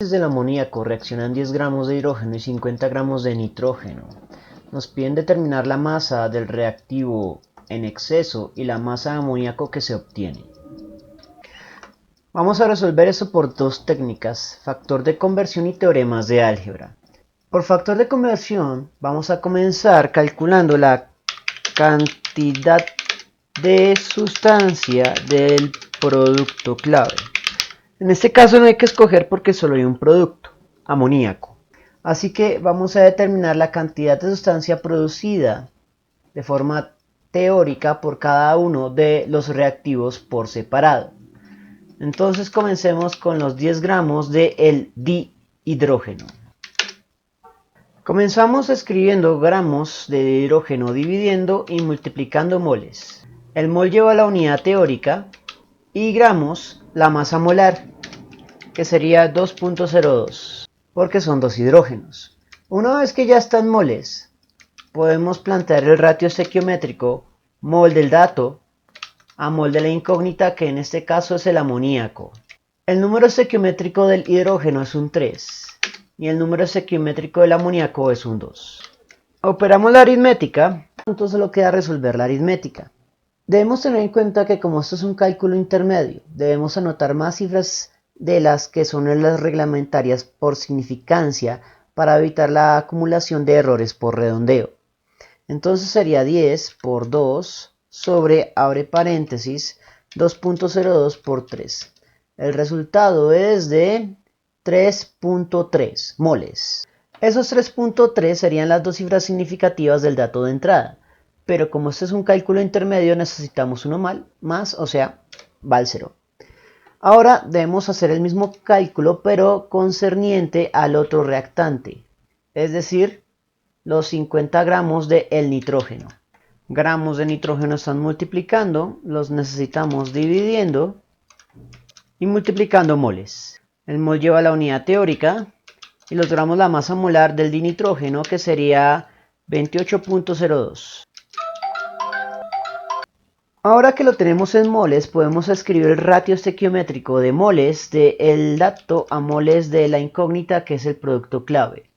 Del amoníaco reaccionan 10 gramos de hidrógeno y 50 gramos de nitrógeno. Nos piden determinar la masa del reactivo en exceso y la masa de amoníaco que se obtiene. Vamos a resolver esto por dos técnicas, factor de conversión y teoremas de álgebra. Por factor de conversión vamos a comenzar calculando la cantidad de sustancia del producto clave. En este caso no hay que escoger porque solo hay un producto, amoníaco. Así que vamos a determinar la cantidad de sustancia producida de forma teórica por cada uno de los reactivos por separado. Entonces comencemos con los 10 gramos del dihidrógeno. Comenzamos escribiendo gramos de hidrógeno dividiendo y multiplicando moles. El mol lleva la unidad teórica y gramos la masa molar, que sería 2.02, porque son dos hidrógenos. Una vez que ya están moles, podemos plantear el ratio estequiométrico mol del dato a mol de la incógnita, que en este caso es el amoníaco. El número estequiométrico del hidrógeno es un 3 y el número estequiométrico del amoníaco es un 2. Operamos la aritmética, entonces solo queda resolver la aritmética. Debemos tener en cuenta que como esto es un cálculo intermedio, debemos anotar más cifras de las que son las reglamentarias por significancia para evitar la acumulación de errores por redondeo. Entonces sería 10 por 2 sobre, abre paréntesis, 2.02 por 3. El resultado es de 3.3 moles. Esos 3.3 serían las dos cifras significativas del dato de entrada, pero como este es un cálculo intermedio necesitamos uno más, o sea, va al 0. Ahora debemos hacer el mismo cálculo pero concerniente al otro reactante, es decir, los 50 gramos de el nitrógeno. Gramos de nitrógeno están multiplicando, los necesitamos dividiendo y multiplicando moles. El mol lleva la unidad teórica y los gramos la masa molar del dinitrógeno, que sería 28.02. Ahora que lo tenemos en moles, podemos escribir el ratio estequiométrico de moles del dato a moles de la incógnita, que es el producto clave.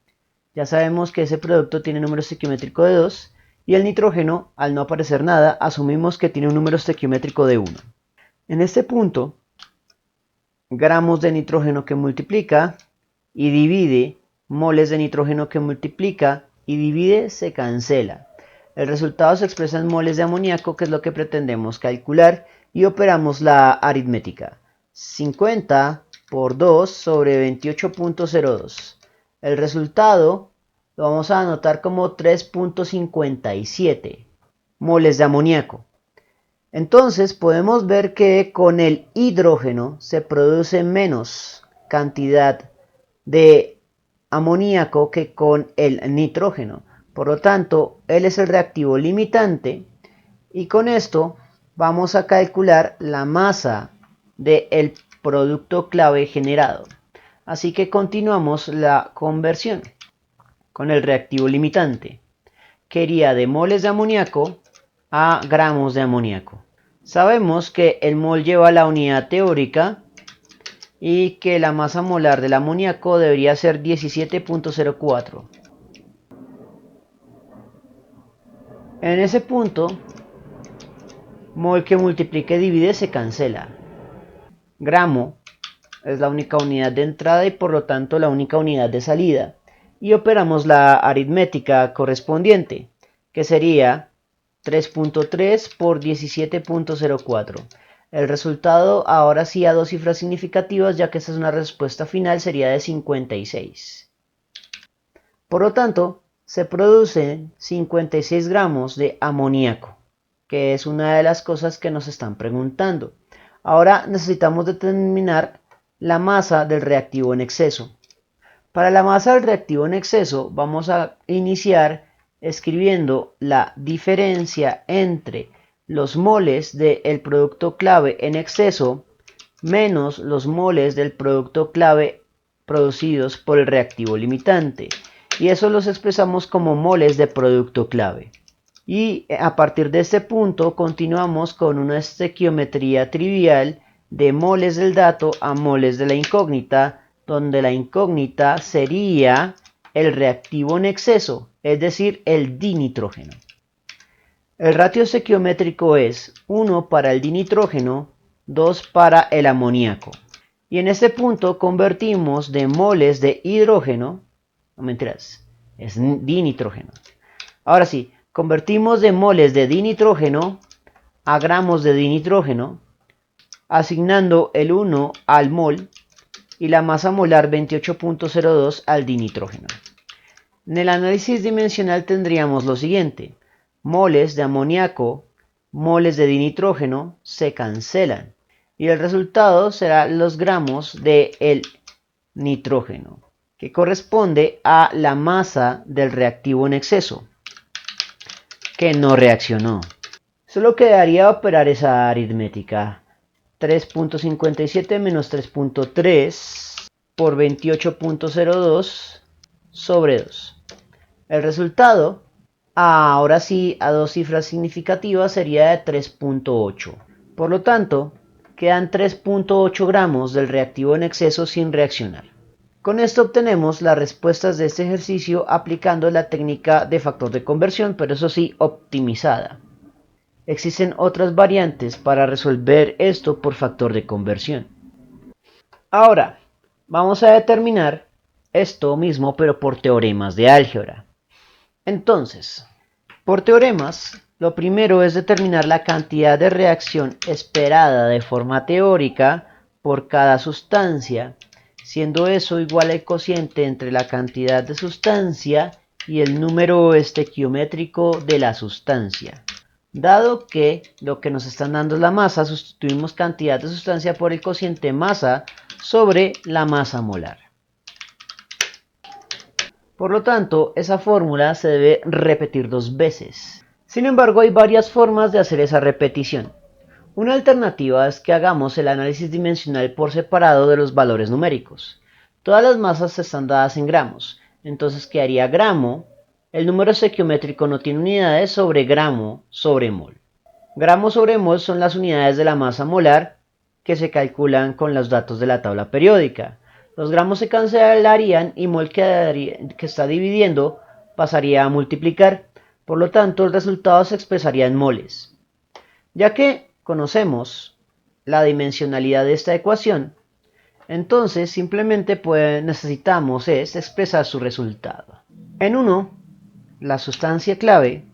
Ya sabemos que ese producto tiene número estequiométrico de 2 y el nitrógeno, al no aparecer nada, asumimos que tiene un número estequiométrico de 1. En este punto, gramos de nitrógeno que multiplica y divide, moles de nitrógeno que multiplica y divide, se cancela. El resultado se expresa en moles de amoníaco, que es lo que pretendemos calcular, y operamos la aritmética. 50 por 2 sobre 28.02. El resultado lo vamos a anotar como 3.57 moles de amoníaco. Entonces podemos ver que con el hidrógeno se produce menos cantidad de amoníaco que con el nitrógeno. Por lo tanto, él es el reactivo limitante y con esto vamos a calcular la masa del producto clave generado. Así que continuamos la conversión con el reactivo limitante, que iría de moles de amoníaco a gramos de amoníaco. Sabemos que el mol lleva la unidad teórica y que la masa molar del amoníaco debería ser 17.04. En ese punto, mol que multiplique y divide se cancela. Gramo es la única unidad de entrada y por lo tanto la única unidad de salida. Y operamos la aritmética correspondiente, que sería 3.3 por 17.04. El resultado ahora sí a dos cifras significativas, ya que esta es una respuesta final, sería de 56. Por lo tanto, se producen 56 gramos de amoníaco, que es una de las cosas que nos están preguntando. Ahora necesitamos determinar la masa del reactivo en exceso. Para la masa del reactivo en exceso vamos a iniciar escribiendo la diferencia entre los moles del producto clave en exceso menos los moles del producto clave producidos por el reactivo limitante. Y eso los expresamos como moles de producto clave. Y a partir de este punto continuamos con una estequiometría trivial de moles del dato a moles de la incógnita donde la incógnita sería el reactivo en exceso, es decir, el dinitrógeno. El ratio estequiométrico es 1 para el dinitrógeno, 2 para el amoníaco. Y en este punto convertimos de moles de hidrógeno, no mentiras, es dinitrógeno. Ahora sí, convertimos de moles de dinitrógeno a gramos de dinitrógeno, asignando el 1 al mol y la masa molar 28.02 al dinitrógeno. En el análisis dimensional tendríamos lo siguiente: moles de amoníaco, moles de dinitrógeno se cancelan y el resultado será los gramos del nitrógeno, que corresponde a la masa del reactivo en exceso, que no reaccionó. Solo quedaría operar esa aritmética. 3.57 menos 3.3 por 28.02 sobre 2. El resultado, ahora sí a dos cifras significativas, sería de 3.8. Por lo tanto, quedan 3.8 gramos del reactivo en exceso sin reaccionar. Con esto obtenemos las respuestas de este ejercicio aplicando la técnica de factor de conversión, pero eso sí, optimizada. Existen otras variantes para resolver esto por factor de conversión. Ahora, vamos a determinar esto mismo, pero por teoremas de álgebra. Entonces, por teoremas, lo primero es determinar la cantidad de reacción esperada de forma teórica por cada sustancia, siendo eso igual al cociente entre la cantidad de sustancia y el número estequiométrico de la sustancia. Dado que lo que nos están dando es la masa, sustituimos cantidad de sustancia por el cociente masa sobre la masa molar. Por lo tanto, esa fórmula se debe repetir 2 veces. Sin embargo, hay varias formas de hacer esa repetición. Una alternativa es que hagamos el análisis dimensional por separado de los valores numéricos. Todas las masas están dadas en gramos, entonces quedaría gramo. El número estequiométrico no tiene unidades sobre gramo sobre mol. Gramo sobre mol son las unidades de la masa molar que se calculan con los datos de la tabla periódica. Los gramos se cancelarían y mol que está dividiendo pasaría a multiplicar. Por lo tanto, el resultado se expresaría en moles. Ya que conocemos la dimensionalidad de esta ecuación, entonces simplemente necesitamos expresar su resultado. En 1, la sustancia clave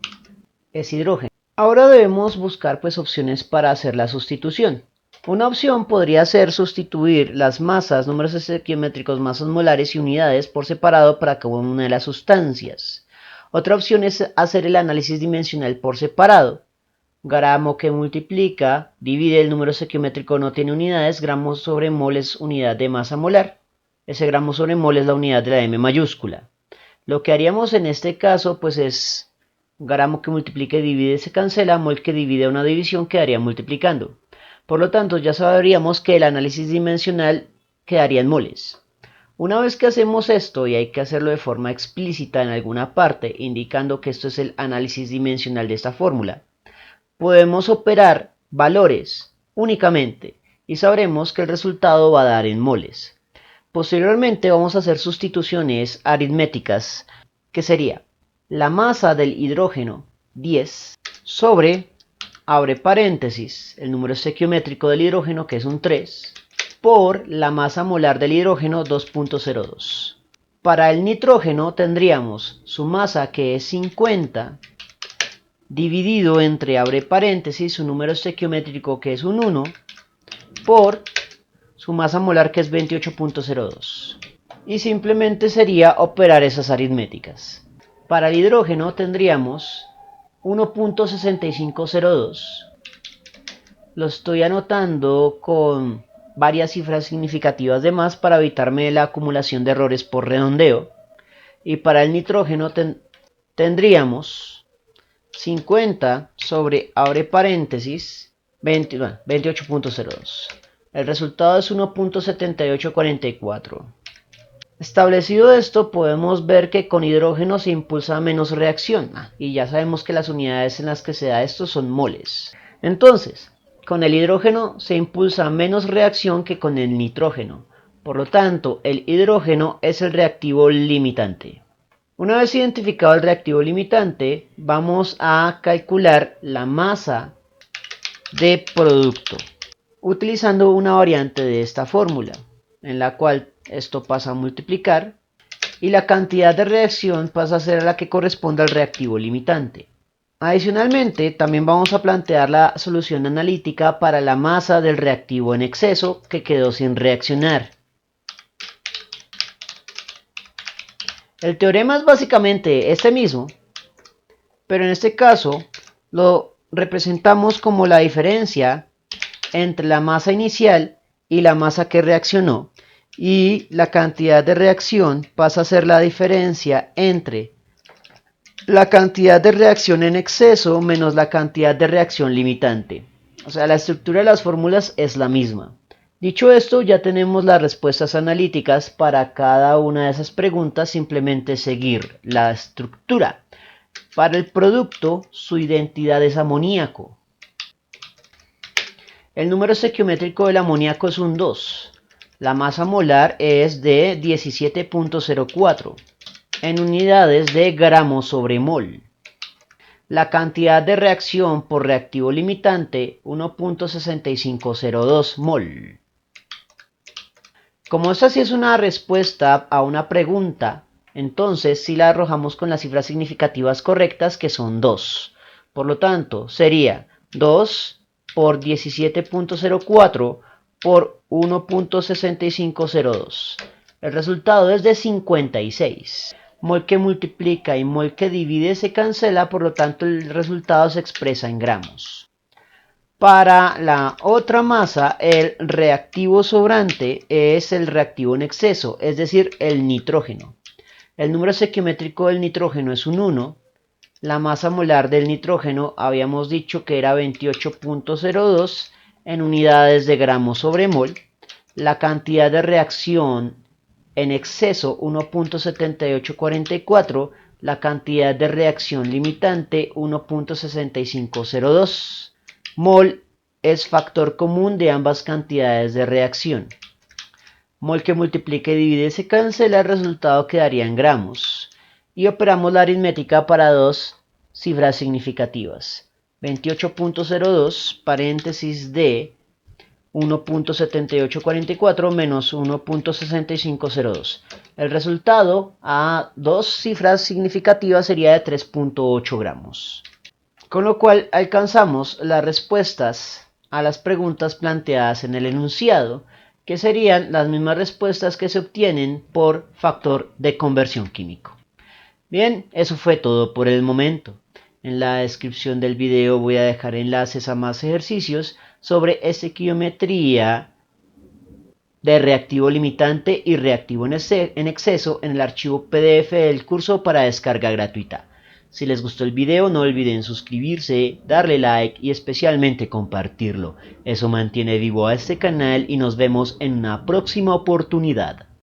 es hidrógeno. Ahora debemos buscar opciones para hacer la sustitución. Una opción podría ser sustituir las masas, números estequiométricos, masas molares y unidades por separado para cada una de las sustancias. Otra opción es hacer el análisis dimensional por separado. Gramo que multiplica, divide el número estequiométrico no tiene unidades, gramos sobre mol es unidad de masa molar. Ese gramo sobre mol es la unidad de la M mayúscula. Lo que haríamos en este caso es gramo que multiplica y divide se cancela, mol que divide una división quedaría multiplicando. Por lo tanto, ya sabríamos que el análisis dimensional quedaría en moles. Una vez que hacemos esto, y hay que hacerlo de forma explícita en alguna parte, indicando que esto es el análisis dimensional de esta fórmula, podemos operar valores únicamente y sabremos que el resultado va a dar en moles. Posteriormente vamos a hacer sustituciones aritméticas, que sería la masa del hidrógeno 10 sobre, abre paréntesis, el número estequiométrico del hidrógeno que es un 3, por la masa molar del hidrógeno 2.02. Para el nitrógeno tendríamos su masa que es 50 dividido entre, abre paréntesis, su número estequiométrico que es un 1 por su masa molar que es 28.02. Y simplemente sería operar esas aritméticas. Para el hidrógeno tendríamos 1.6502. Lo estoy anotando con varias cifras significativas de más para evitarme la acumulación de errores por redondeo. Y para el nitrógeno tendríamos 50 sobre, abre paréntesis, 28.02. El resultado es 1.7844. Establecido esto, podemos ver que con hidrógeno se impulsa menos reacción. Y ya sabemos que las unidades en las que se da esto son moles. Entonces, con el hidrógeno se impulsa menos reacción que con el nitrógeno. Por lo tanto, el hidrógeno es el reactivo limitante. Una vez identificado el reactivo limitante, vamos a calcular la masa de producto utilizando una variante de esta fórmula, en la cual esto pasa a multiplicar y la cantidad de reacción pasa a ser la que corresponde al reactivo limitante. Adicionalmente, también vamos a plantear la solución analítica para la masa del reactivo en exceso que quedó sin reaccionar. El teorema es básicamente este mismo, pero en este caso lo representamos como la diferencia entre la masa inicial y la masa que reaccionó, y la cantidad de reacción pasa a ser la diferencia entre la cantidad de reacción en exceso menos la cantidad de reacción limitante. O sea, la estructura de las fórmulas es la misma. Dicho esto, ya tenemos las respuestas analíticas para cada una de esas preguntas, simplemente seguir la estructura. Para el producto, su identidad es amoníaco. El número estequiométrico del amoníaco es un 2. La masa molar es de 17.04 en unidades de gramos sobre mol. La cantidad de reacción por reactivo limitante 1.6502 mol. Como esta sí es una respuesta a una pregunta, entonces sí la arrojamos con las cifras significativas correctas, que son 2. Por lo tanto, sería 2 por 17.04 por 1.6502. El resultado es de 56. Mol que multiplica y mol que divide se cancela, por lo tanto el resultado se expresa en gramos. Para la otra masa, el reactivo sobrante es el reactivo en exceso, es decir, el nitrógeno. El número estequiométrico del nitrógeno es un 1. La masa molar del nitrógeno habíamos dicho que era 28.02 en unidades de gramos sobre mol. La cantidad de reacción en exceso 1.7844. La cantidad de reacción limitante 1.6502. Mol es factor común de ambas cantidades de reacción. Mol que multiplica y divide se cancela, el resultado quedaría en gramos. Y operamos la aritmética para dos cifras significativas. 28.02 paréntesis de 1.7844 menos 1.6502. El resultado a dos cifras significativas sería de 3.8 gramos. Con lo cual alcanzamos las respuestas a las preguntas planteadas en el enunciado, que serían las mismas respuestas que se obtienen por factor de conversión químico. Bien, eso fue todo por el momento. En la descripción del video voy a dejar enlaces a más ejercicios sobre estequiometría de reactivo limitante y reactivo en exceso en el archivo PDF del curso para descarga gratuita. Si les gustó el video, no olviden suscribirse, darle like y especialmente compartirlo. Eso mantiene vivo a este canal y nos vemos en una próxima oportunidad.